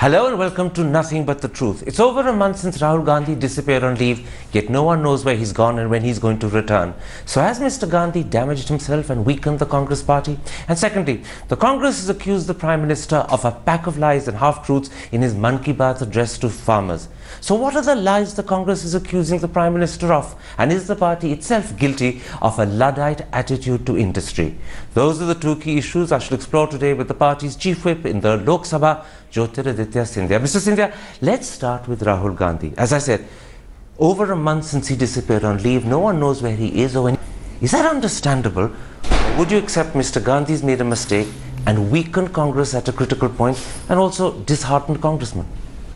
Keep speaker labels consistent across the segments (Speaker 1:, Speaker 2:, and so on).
Speaker 1: Hello and welcome to Nothing But the Truth. It's over a month since Rahul Gandhi disappeared on leave, yet no one knows where he's gone and when he's going to return. So has Mr. Gandhi damaged himself and weakened the Congress party? And secondly, the Congress has accused the Prime Minister of a pack of lies and half-truths in his Mann Ki Baat address to farmers. So what are the lies the Congress is accusing the Prime Minister of? And is the party itself guilty of a Luddite attitude to industry? Those are the two key issues I shall explore today with the party's chief whip in the Loksabha, Jyotiraditya Scindia. Mr. Scindia, let's start with Rahul Gandhi. As I said, over a month since he disappeared on leave, no one knows where he is or when. Is that understandable? Or would you accept Mr. Gandhi's made a mistake and weakened Congress at a critical point and also disheartened congressmen?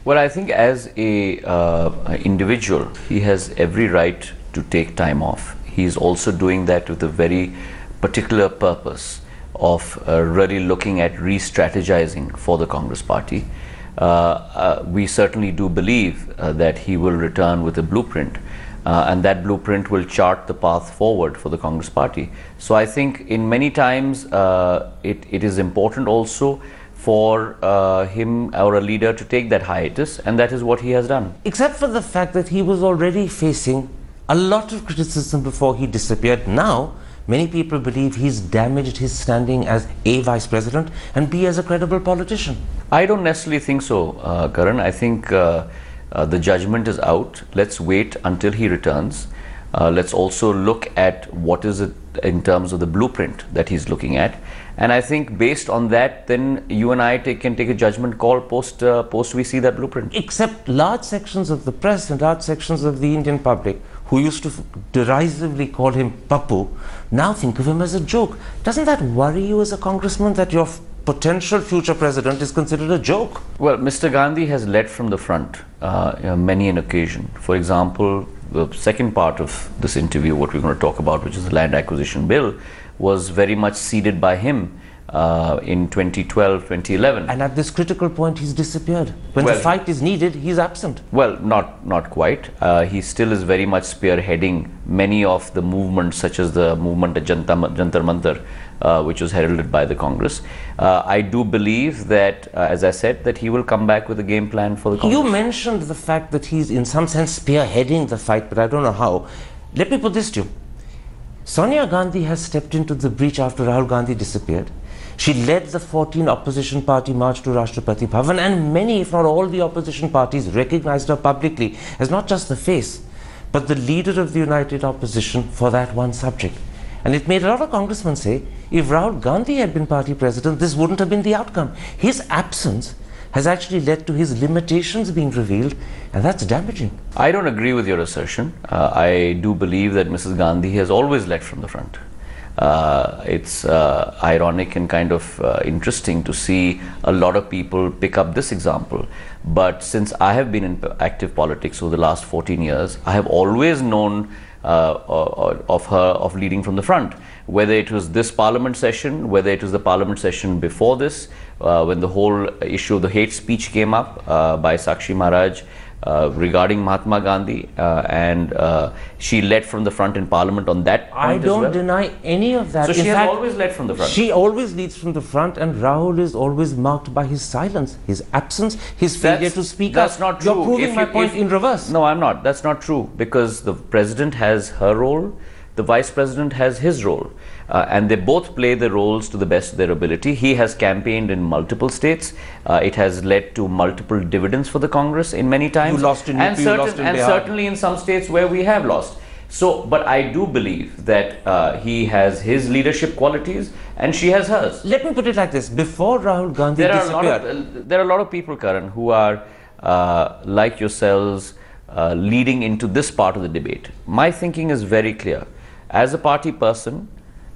Speaker 2: Well, I think as an individual, he has every right to take time off. He is also doing that with a very particular purpose of really looking at re-strategizing for the Congress party. We certainly do believe that he will return with a blueprint, and that blueprint will chart the path forward for the Congress party. So I think in many times it is important also for him or a leader to take that hiatus, and that is what he has done.
Speaker 1: Except for the fact that he was already facing a lot of criticism before he disappeared. Now, many people believe he's damaged his standing as A, Vice President, and B, as a credible politician.
Speaker 2: I don't necessarily think so, Karan. I think the judgment is out. Let's wait until he returns. Let's also look at what is it in terms of the blueprint that he's looking at. And I think based on that, then you and I can take a judgment call post we see that blueprint.
Speaker 1: Except large sections of the press and large sections of the Indian public who used to derisively call him Pappu, now think of him as a joke. Doesn't that worry you as a congressman that your potential future president is considered a joke?
Speaker 2: Well, Mr. Gandhi has led from the front many an occasion. For example, the second part of this interview, what we're going to talk about, which is the land acquisition bill, was very much seeded by him in 2012, 2011.
Speaker 1: And at this critical point, he's disappeared. When the fight is needed, he's absent.
Speaker 2: Well, not quite. He still is very much spearheading many of the movements, such as the movement at Jantar Mantar, which was heralded by the Congress. I do believe that, as I said, that he will come back with a game plan for the Congress.
Speaker 1: You mentioned the fact that he's in some sense spearheading the fight, but I don't know how. Let me put this to you. Sonia Gandhi has stepped into the breach after Rahul Gandhi disappeared. She led the 14 opposition party march to Rashtrapati Bhavan, and many, if not all, the opposition parties recognized her publicly as not just the face, but the leader of the united opposition for that one subject. And it made a lot of congressmen say, if Rahul Gandhi had been party president, this wouldn't have been the outcome. His absence has actually led to his limitations being revealed, and that's damaging.
Speaker 2: I don't agree with your assertion. I do believe that Mrs. Gandhi has always led from the front. It's ironic and kind of interesting to see a lot of people pick up this example. But since I have been in active politics over the last 14 years, I have always known of her of leading from the front, whether it was this parliament session, whether it was the parliament session before this, when the whole issue of the hate speech came up by Sakshi Maharaj regarding Mahatma Gandhi, and she led from the front in parliament on that point.
Speaker 1: I don't deny any of that.
Speaker 2: So she has always led from the front.
Speaker 1: She always leads from the front, and Rahul is always marked by his silence, his absence, his failure to speak up.
Speaker 2: That's not true.
Speaker 1: You're proving my point in reverse.
Speaker 2: No, I'm not. That's not true, because the president has her role, the vice president has his role, and they both play the roles to the best of their ability. He has campaigned in multiple states. It has led to multiple dividends for the Congress in many times.
Speaker 1: You lost in UP, you lost in Bihar.
Speaker 2: And certainly in some states where we have lost. So, but I do believe that he has his leadership qualities and she has hers.
Speaker 1: Let me put it like this. Before Rahul Gandhi disappeared,
Speaker 2: there are a lot of people, Karan, who are like yourselves, leading into this part of the debate. My thinking is very clear. As a party person,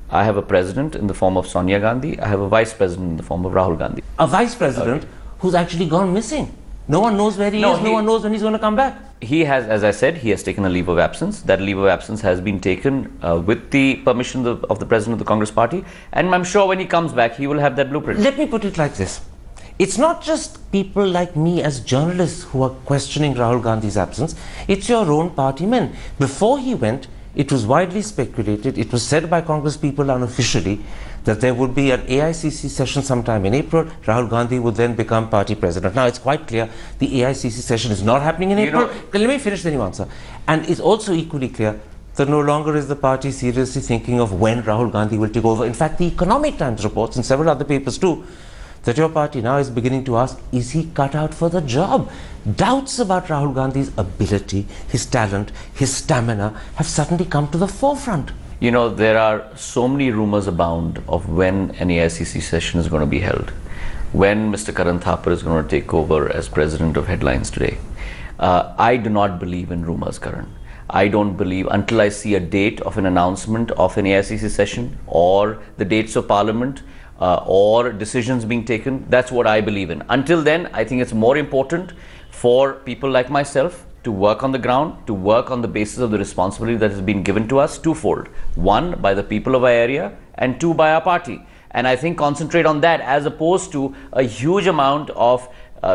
Speaker 2: I have a president in the form of Sonia Gandhi. I have a vice president in the form of Rahul Gandhi.
Speaker 1: A vice president who's actually gone missing. No one knows where he is. No one knows when he's going to come back.
Speaker 2: He has, as I said, he has taken a leave of absence. That leave of absence has been taken with the permission of the president of the Congress party. And I'm sure when he comes back, he will have that blueprint.
Speaker 1: Let me put it like this. It's not just people like me as journalists who are questioning Rahul Gandhi's absence. It's your own party men. Before he went, It was widely speculated, it was said by Congress people unofficially, that there would be an AICC session sometime in April. Rahul Gandhi would then become party president. Now, it's quite clear the AICC session is not happening in April. Let me finish, then you answer. And it's also equally clear that no longer is the party seriously thinking of when Rahul Gandhi will take over. In fact, the Economic Times reports, and several other papers too, that your party now is beginning to ask, is he cut out for the job? Doubts about Rahul Gandhi's ability, his talent, his stamina have suddenly come to the forefront.
Speaker 2: You know, there are so many rumors abound of when an AICC session is going to be held, when Mr. Karan Thapar is going to take over as president of Headlines Today. I do not believe in rumors, Karan. I don't believe until I see a date of an announcement of an AICC session or the dates of Parliament or decisions being taken. That's what I believe in. Until then, I think it's more important for people like myself to work on the ground, to work on the basis of the responsibility that has been given to us twofold. One, by the people of our area, and two, by our party. And I think concentrate on that as opposed to a huge amount of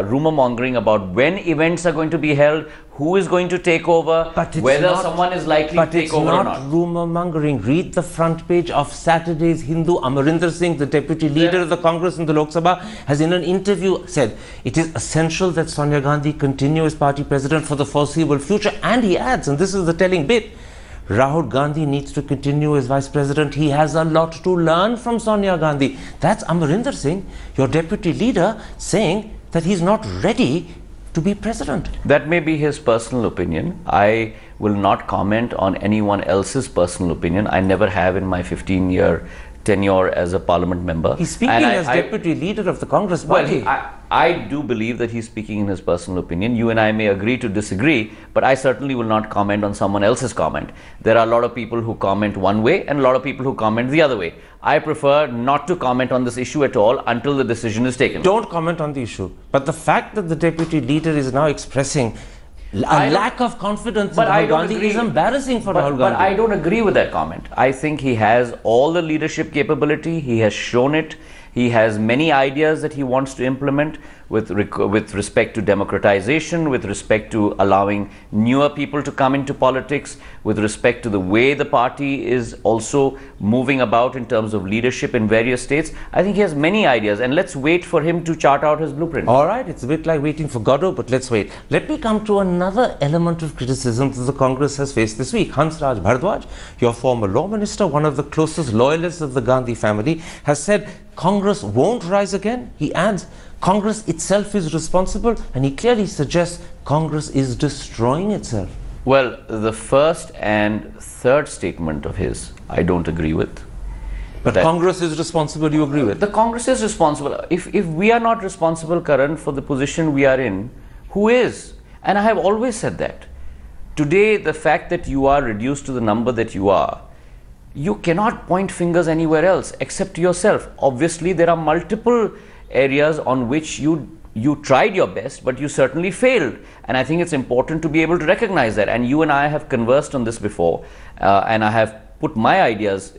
Speaker 2: rumor mongering about when events are going to be held, who is going to take over, whether someone is likely to take over or not.
Speaker 1: But it's not rumor mongering. Read the front page of Saturday's Hindu. Amarinder Singh, the deputy leader of the Congress in the Loksabha, has in an interview said it is essential that Sonia Gandhi continue as party president for the foreseeable future. And he adds, and this is the telling bit, Rahul Gandhi needs to continue as vice president. He has a lot to learn from Sonia Gandhi. That's Amarinder Singh, your deputy leader, saying that he's not ready to be president.
Speaker 2: That may be his personal opinion. I will not comment on anyone else's personal opinion. I never have in my 15-year tenure as a parliament member.
Speaker 1: He's speaking as deputy leader of the Congress party.
Speaker 2: Well, I do believe that he's speaking in his personal opinion. You and I may agree to disagree, but I certainly will not comment on someone else's comment. There are a lot of people who comment one way and a lot of people who comment the other way. I prefer not to comment on this issue at all until the decision is taken.
Speaker 1: Don't comment on the issue. But the fact that the deputy leader is now expressing a lack of confidence in Rahul Gandhi is embarrassing for Rahul Gandhi.
Speaker 2: But I don't agree with that comment. I think he has all the leadership capability. He has shown it. He has many ideas that he wants to implement with respect to democratization, with respect to allowing newer people to come into politics, with respect to the way the party is also moving about in terms of leadership in various states. I think he has many ideas, and let's wait for him to chart out his blueprint.
Speaker 1: All right, it's a bit like waiting for Godot, but let's wait. Let me come to another element of criticism that the Congress has faced this week. Hansraj Bharadwaj, your former law minister, one of the closest loyalists of the Gandhi family, has said Congress won't rise again. He adds, Congress itself is responsible, and he clearly suggests Congress is destroying itself.
Speaker 2: Well, the first and third statement of his, I don't agree with.
Speaker 1: But Congress is responsible, you agree with?
Speaker 2: The Congress is responsible. If we are not responsible, Karan, for the position we are in, who is? And I have always said that. Today, the fact that you are reduced to the number that you are, you cannot point fingers anywhere else except to yourself. Obviously, there are multiple areas on which you tried your best, but you certainly failed. And I think it's important to be able to recognize that. And you and I have conversed on this before, and I have put my ideas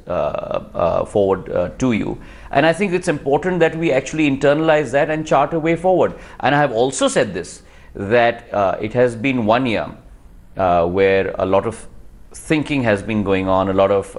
Speaker 2: forward to you. And I think it's important that we actually internalize that and chart a way forward. And I have also said this, that it has been 1 year where a lot of thinking has been going on, a lot of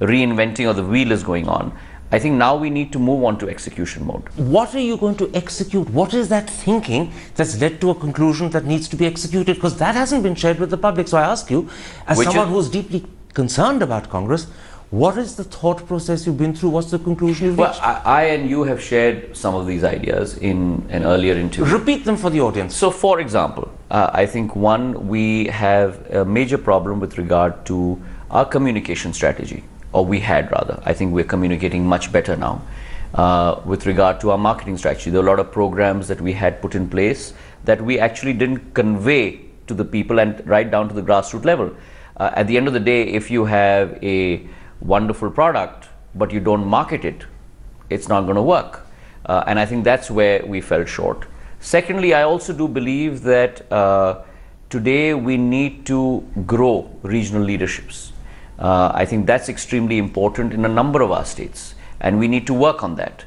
Speaker 2: reinventing of the wheel is going on. I think now we need to move on to execution mode.
Speaker 1: What are you going to execute? What is that thinking that's led to a conclusion that needs to be executed? Because that hasn't been shared with the public. So I ask you, as someone who's deeply concerned about Congress, what is the thought process you've been through? What's the conclusion you've reached?
Speaker 2: Well, I and you have shared some of these ideas in an earlier interview.
Speaker 1: Repeat them for the audience.
Speaker 2: So, for example, I think one, we have a major problem with regard to our communication strategy. Or we had rather. I think we're communicating much better now with regard to our marketing strategy. There are a lot of programs that we had put in place that we actually didn't convey to the people and right down to the grassroots level. At the end of the day, if you have a wonderful product but you don't market it, it's not going to work. And I think that's where we fell short. Secondly, I also do believe that today we need to grow regional leaderships. I think that's extremely important in a number of our states, and we need to work on that.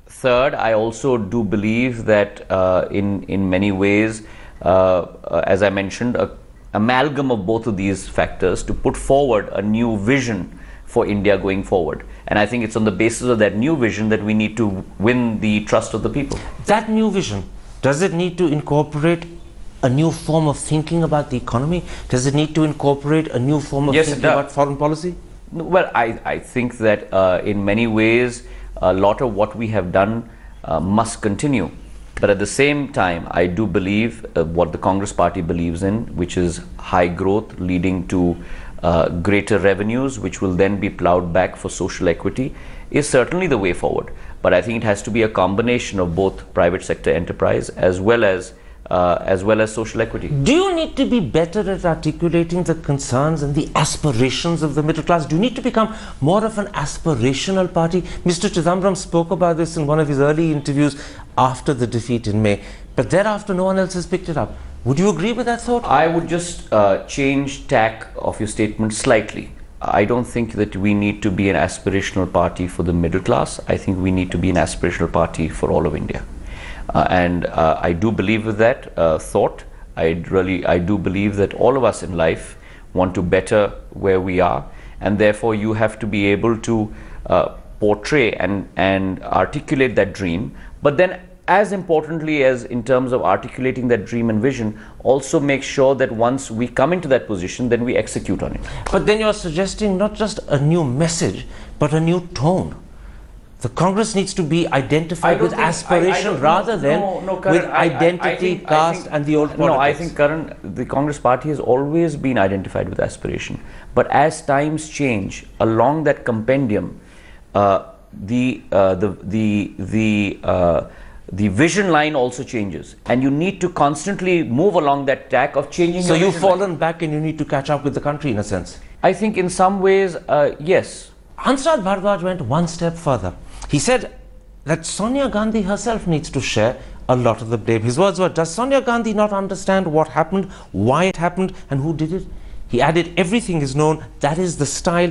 Speaker 2: Third, I also do believe that in many ways as I mentioned, a amalgam of both of these factors to put forward a new vision for India going forward. And I think it's on the basis of that new vision that we need to win the trust of the people.
Speaker 1: That new vision, does it need to incorporate a new form of thinking about the economy? Does it need to incorporate a new form of thinking about foreign policy?
Speaker 2: Well, I think that in many ways, a lot of what we have done must continue. But at the same time, I do believe what the Congress party believes in, which is high growth leading to greater revenues, which will then be plowed back for social equity, is certainly the way forward. But I think it has to be a combination of both private sector enterprise as well as social equity.
Speaker 1: Do you need to be better at articulating the concerns and the aspirations of the middle class? Do you need to become more of an aspirational party? Mr. Chidambaram spoke about this in one of his early interviews after the defeat in May, but thereafter no one else has picked it up. Would you agree with that thought?
Speaker 2: I would just change tack of your statement slightly. I don't think that we need to be an aspirational party for the middle class. I think we need to be an aspirational party for all of India. And I do believe with that thought. I do believe that all of us in life want to better where we are, and therefore you have to be able to portray and articulate that dream, but then as importantly as in terms of articulating that dream and vision, also make sure that once we come into that position, then we execute on it.
Speaker 1: But then you're suggesting not just a new message, but a new tone. The Congress needs to be identified with aspiration rather than with identity, caste and the old politics.
Speaker 2: No, I think the Congress party has always been identified with aspiration. But as times change, along that compendium, the vision line also changes, and you need to constantly move along that tack of changing.
Speaker 1: So you've fallen back and you need to catch up with the country in a sense.
Speaker 2: I think in some ways, yes.
Speaker 1: Hansraj Bharadwaj went one step further. He said that Sonia Gandhi herself needs to share a lot of the blame. His words were, does Sonia Gandhi not understand what happened, why it happened, and who did it? He added, everything is known, that is the style,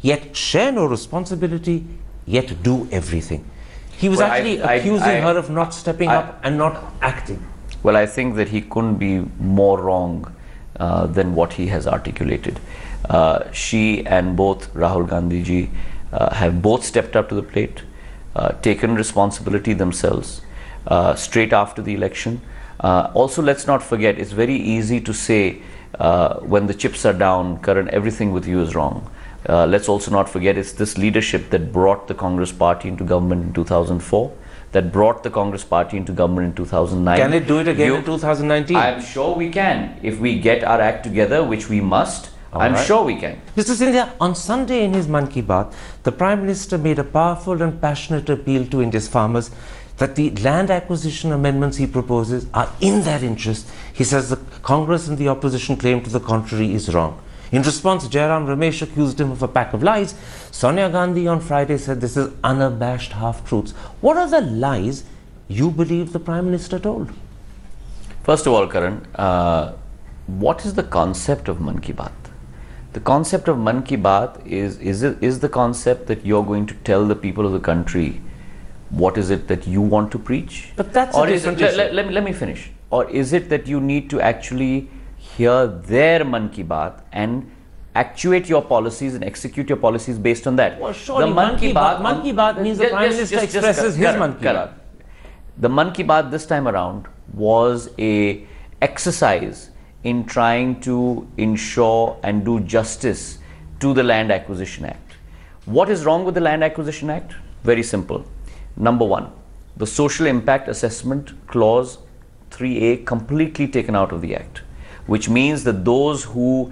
Speaker 1: yet share no responsibility, yet do everything. He was accusing her of not stepping up and not acting.
Speaker 2: Well, I think that he couldn't be more wrong than what he has articulated. She and both Rahul Gandhi ji have both stepped up to the plate, taken responsibility themselves straight after the election. Also, let's not forget, it's very easy to say when the chips are down, Karan, everything with you is wrong. Let's also not forget it's this leadership that brought the Congress party into government in 2004, that brought the Congress party into government in 2009.
Speaker 1: Can it do it again in 2019?
Speaker 2: I'm sure we can. If we get our act together, which we must, I'm sure we can.
Speaker 1: Mr. Scindia, on Sunday in his Mann Ki Baat, the Prime Minister made a powerful and passionate appeal to India's farmers that the land acquisition amendments he proposes are in their interest. He says the Congress and the opposition claim to the contrary is wrong. In response, Jairam Ramesh accused him of a pack of lies. Sonia Gandhi on Friday said this is unabashed half-truths. What are the lies you believe the Prime Minister told?
Speaker 2: First of all, Karan, what is the concept of Mann Ki Baat? The concept of Mann Ki Baat is the concept that you're going to tell the people of the country what is it that you want to preach?
Speaker 1: But that's a different issue.
Speaker 2: Let me finish. Or is it that you need to actually hear their Mann Ki Baat and actuate your policies and execute your policies based on that?
Speaker 1: Well, surely Mann Ki Baat means the Prime Minister expresses his Mann Ki Baat.
Speaker 2: The Mann Ki Baat this time around was a exercise in trying to ensure and do justice to the Land Acquisition Act. What is wrong with the Land Acquisition Act? Very simple. Number one, the social impact assessment clause 3A completely taken out of the Act, which means that those who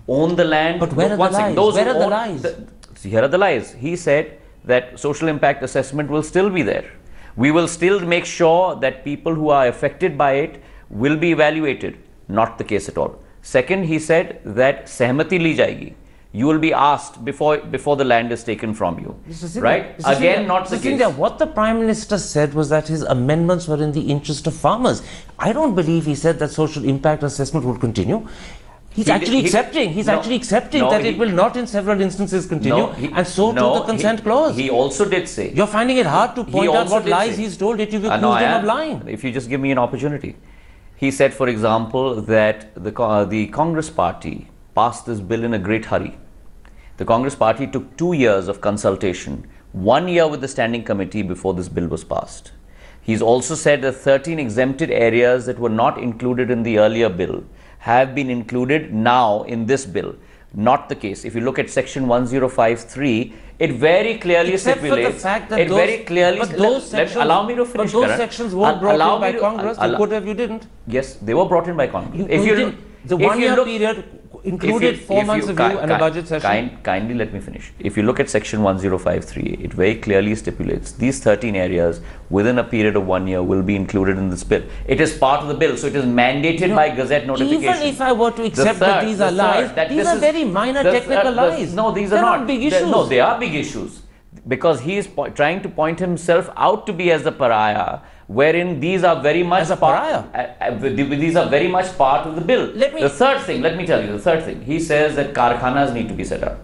Speaker 2: own the land...
Speaker 1: But where are the lies? Where are the lies?
Speaker 2: Here are the lies. He said that social impact assessment will still be there. We will still make sure that people who are affected by it will be evaluated. Not the case at all. Second, he said that sehmati li jayegi. You will be asked before the land is taken from you. Right? Again, not the case.
Speaker 1: What the Prime Minister said was that his amendments were in the interest of farmers. I don't believe he said that social impact assessment will continue. He's actually accepting that it will not in several instances continue, and so too the consent clause.
Speaker 2: He also did say.
Speaker 1: You're finding it hard to point out what lies he's told, yet you've accused him of lying.
Speaker 2: If you just give me an opportunity. He said, for example, that the Congress party passed this bill in a great hurry. The Congress party took 2 years of consultation, 1 year with the standing committee before this bill was passed. He's also said that 13 exempted areas that were not included in the earlier bill have been included now in this bill. Not the case. If you look at section 1053, it very clearly stipulates.
Speaker 1: For the fact that
Speaker 2: allow me to finish.
Speaker 1: But those sections weren't brought in by Congress. You could have, you didn't.
Speaker 2: Yes, they were brought in by Congress.
Speaker 1: The 1 year period included 4 months review and a budget session.
Speaker 2: Kindly let me finish. If you look at section 1053, it very clearly stipulates these 13 areas within a period of 1 year will be included in this bill. It is part of the bill, so it is mandated by Gazette notification.
Speaker 1: Even if I were to accept that these are lies, these are very minor technical lies.
Speaker 2: No, these are not
Speaker 1: big issues.
Speaker 2: No, they are big issues. Because he is trying to point himself out to be as the pariah, wherein these are very much
Speaker 1: as a pariah.
Speaker 2: These are very much part of the bill. The third thing, let me tell you, the third thing, he says that karkhanas need to be set up.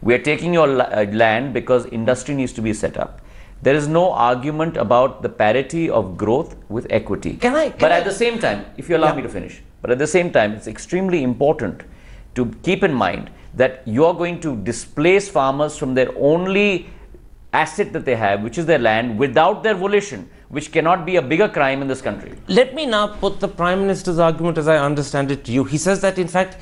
Speaker 2: We are taking your land because industry needs to be set up. There is no argument about the parity of growth with equity. But at the same time, if you allow me to finish, but at the same time, it's extremely important to keep in mind that you are going to displace farmers from their only asset that they have, which is their land, without their volition, which cannot be a bigger crime in this country.
Speaker 1: Let me now put the Prime Minister's argument as I understand it to you. He says that in fact,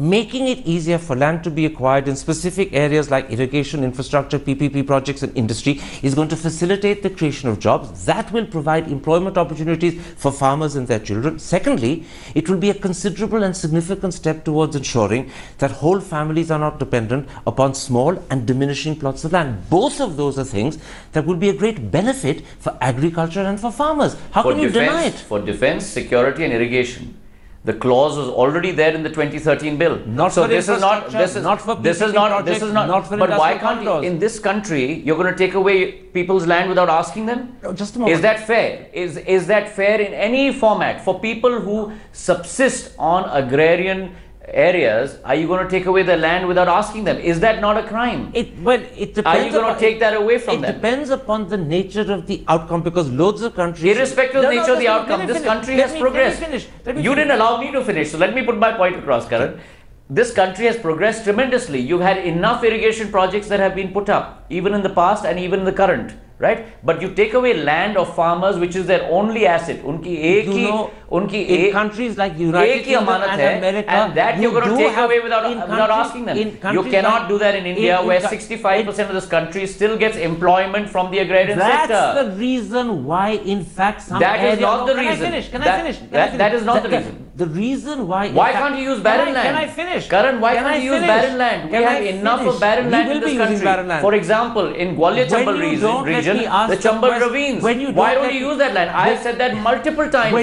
Speaker 1: making it easier for land to be acquired in specific areas like irrigation, infrastructure, PPP projects and industry is going to facilitate the creation of jobs. That will provide employment opportunities for farmers and their children. Secondly, it will be a considerable and significant step towards ensuring that whole families are not dependent upon small and diminishing plots of land. Both of those are things that will be a great benefit for agriculture and for farmers. How can you deny it?
Speaker 2: For defense, security and irrigation, the clause was already there in the 2013 bill.
Speaker 1: Not for infrastructure, not for
Speaker 2: but why can't you, in this country, you're going to take away people's land without asking them?
Speaker 1: No, just a moment.
Speaker 2: Is that fair? Is that fair in any format? For people who subsist on agrarian areas, are you going to take away their land without asking them? Is that not a crime?
Speaker 1: It depends.
Speaker 2: Are you going to take that away from them?
Speaker 1: It depends upon the nature of the outcome, because loads of countries,
Speaker 2: irrespective of the nature of the outcome, this country has progressed. You didn't allow me to finish, so let me put my point across, Karan. This country has progressed tremendously. You've had enough irrigation projects that have been put up, even in the past and even in the current, right? But you take away land of farmers, which is their only asset.
Speaker 1: In countries like United Kingdom and America,
Speaker 2: and that you're going to take away without asking them. You cannot do that in India, where 65% of this country still gets employment from the agrarian sector.
Speaker 1: That's the reason why, in fact, some
Speaker 2: that is not the reason.
Speaker 1: Can I finish?
Speaker 2: That is not the reason.
Speaker 1: The reason why...
Speaker 2: Why can't you use barren land?
Speaker 1: Can I finish?
Speaker 2: Karan, why can't you use barren land? We have enough of barren land in this country. For example, in Gwalior-Chambal region, the Chambal ravines. Why don't you use that land? I have said that multiple times.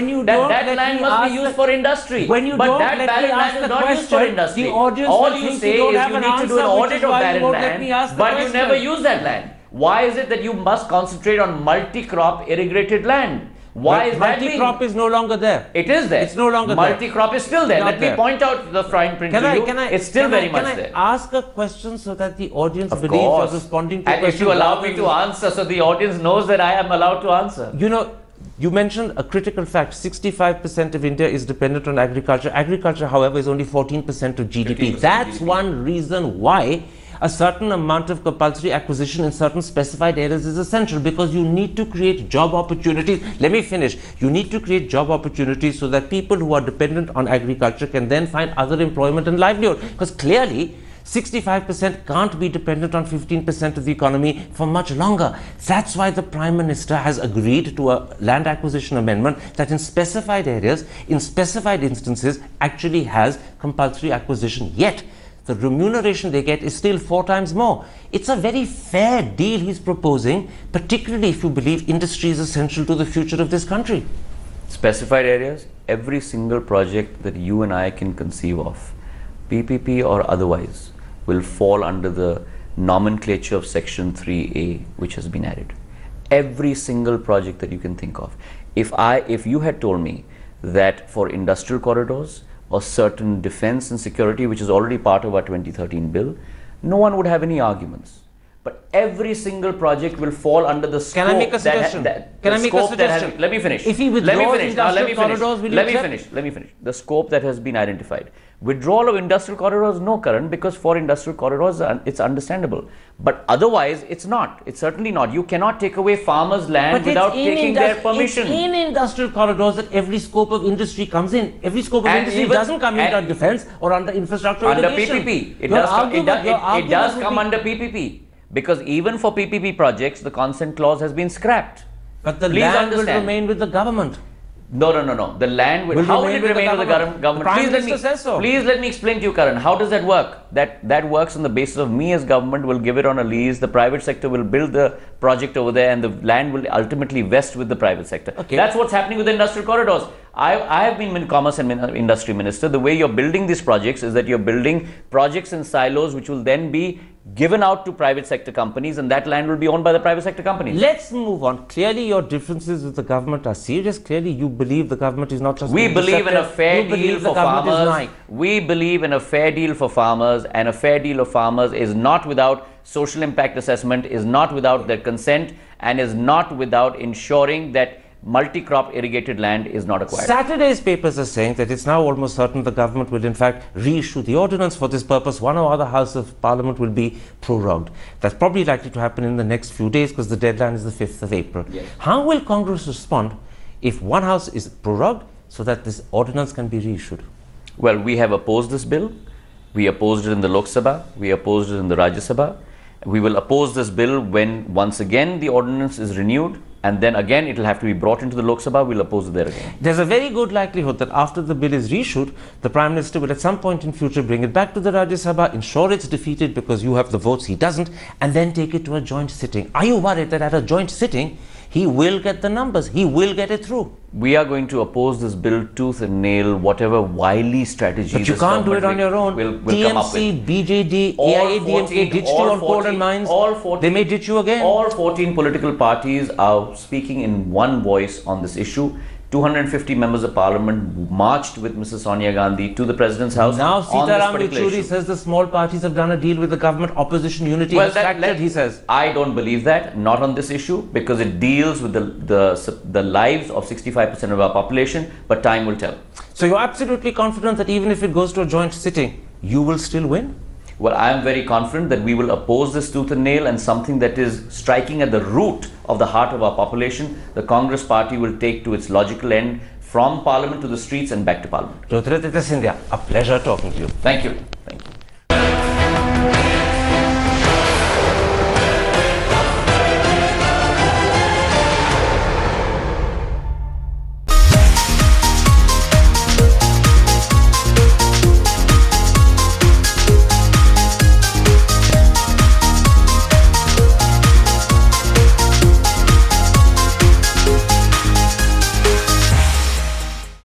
Speaker 2: That land must be used for industry. But that barren land is not used for industry. All you say is you need to do an audit of barren land, but you never use that land. Why is it that you must concentrate on multi-crop irrigated land? Why is that?
Speaker 1: Multi-crop is no longer there.
Speaker 2: It is there.
Speaker 1: It's no longer there.
Speaker 2: Multi-crop is still there. Let me point out the fine print to you. It's still very much there.
Speaker 1: Can I ask a question so that the audience believes you're responding to
Speaker 2: questions? And if you allow me to answer, so the audience knows that I am allowed to answer.
Speaker 1: You know, you mentioned a critical fact. 65% of India is dependent on agriculture. Agriculture, however, is only 14% of GDP. That's one reason why a certain amount of compulsory acquisition in certain specified areas is essential, because you need to create job opportunities. Let me finish. You need to create job opportunities so that people who are dependent on agriculture can then find other employment and livelihood, because clearly 65% can't be dependent on 15% of the economy for much longer. That's why the Prime Minister has agreed to a land acquisition amendment that in specified areas, in specified instances, actually has compulsory acquisition. Yet the remuneration they get is still 4 times more. It's a very fair deal he's proposing, particularly if you believe industry is essential to the future of this country.
Speaker 2: Specified areas, every single project that you and I can conceive of, PPP or otherwise, will fall under the nomenclature of Section 3A, which has been added. Every single project that you can think of. If you had told me that for industrial corridors, or certain defense and security, which is already part of our 2013 bill, no one would have any arguments. but every single project will fall under the scope.
Speaker 1: Can I make a suggestion?
Speaker 2: Let me finish.
Speaker 1: If he withdraws industrial corridors, will you accept?
Speaker 2: Let me finish. The scope that has been identified. Withdrawal of industrial corridors, no, Karan, because for industrial corridors, it's understandable. But otherwise, it's not. It's certainly not. You cannot take away farmers' land without taking their permission.
Speaker 1: It's in industrial corridors that every scope of industry comes in. Every scope of industry doesn't come in under defense or under infrastructure.
Speaker 2: Under PPP. It does come under PPP. Because even for PPP projects, the consent clause has been scrapped.
Speaker 1: But the land will remain with the government.
Speaker 2: No. The land will. How will it remain with the government?
Speaker 1: The Prime Minister says so.
Speaker 2: Please let me explain to you, Karan. How does that work? That works on the basis of me as government will give it on a lease. The private sector will build the project over there, and the land will ultimately vest with the private sector. Okay. That's what's happening with the industrial corridors. I have been Commerce and Industry Minister. The way you're building these projects is that you're building projects in silos, which will then be given out to private sector companies, and that land will be owned by the private sector companies.
Speaker 1: Let's move on. Clearly your differences with the government are serious. Clearly you believe the government is not just
Speaker 2: We believe in a fair deal for farmers. We believe in a fair deal for farmers, and a fair deal of farmers is not without social impact assessment, is not without their consent, and is not without ensuring that multi-crop irrigated land is not acquired.
Speaker 1: Saturday's papers are saying that it's now almost certain the government will in fact reissue the ordinance for this purpose. One or other House of Parliament will be prorogued. That's probably likely to happen in the next few days because the deadline is the 5th of April. Yes. How will Congress respond if one House is prorogued so that this ordinance can be reissued?
Speaker 2: Well, we have opposed this bill. We opposed it in the Loksabha. We opposed it in the Rajya Sabha. We will oppose this bill when once again the ordinance is renewed, and then again it will have to be brought into the Lok Sabha. We'll oppose it there again.
Speaker 1: There's a very good likelihood that after the bill is reissued, the Prime Minister will at some point in future bring it back to the Rajya Sabha, ensure it's defeated because you have the votes, he doesn't, and then take it to a joint sitting. Are you worried that at a joint sitting he will get the numbers, he will get it through?
Speaker 2: We are going to oppose this bill tooth and nail, whatever wily strategy.
Speaker 1: But you can't do it on your own.
Speaker 2: We'll come up with.
Speaker 1: TMC, BJD, AIADMK ditched you on coal and mines. They may ditch you again.
Speaker 2: All 14 political parties are speaking in one voice on this issue. 250 members of parliament marched with Mrs. Sonia Gandhi to the President's house.
Speaker 1: Now Sitaram Yechuri says the small parties have done a deal with the government. Opposition unity is fractured, he says.
Speaker 2: I don't believe that, not on this issue, because it deals with the lives of 65% of our population, but time will tell.
Speaker 1: So you're absolutely confident that even if it goes to a joint sitting, you will still win?
Speaker 2: Well, I am very confident that we will oppose this tooth and nail, and something that is striking at the root of the heart of our population, the Congress party will take to its logical end from Parliament to the streets and back to Parliament.
Speaker 1: Jyotiraditya Scindia, a pleasure talking to you.
Speaker 2: Thank you.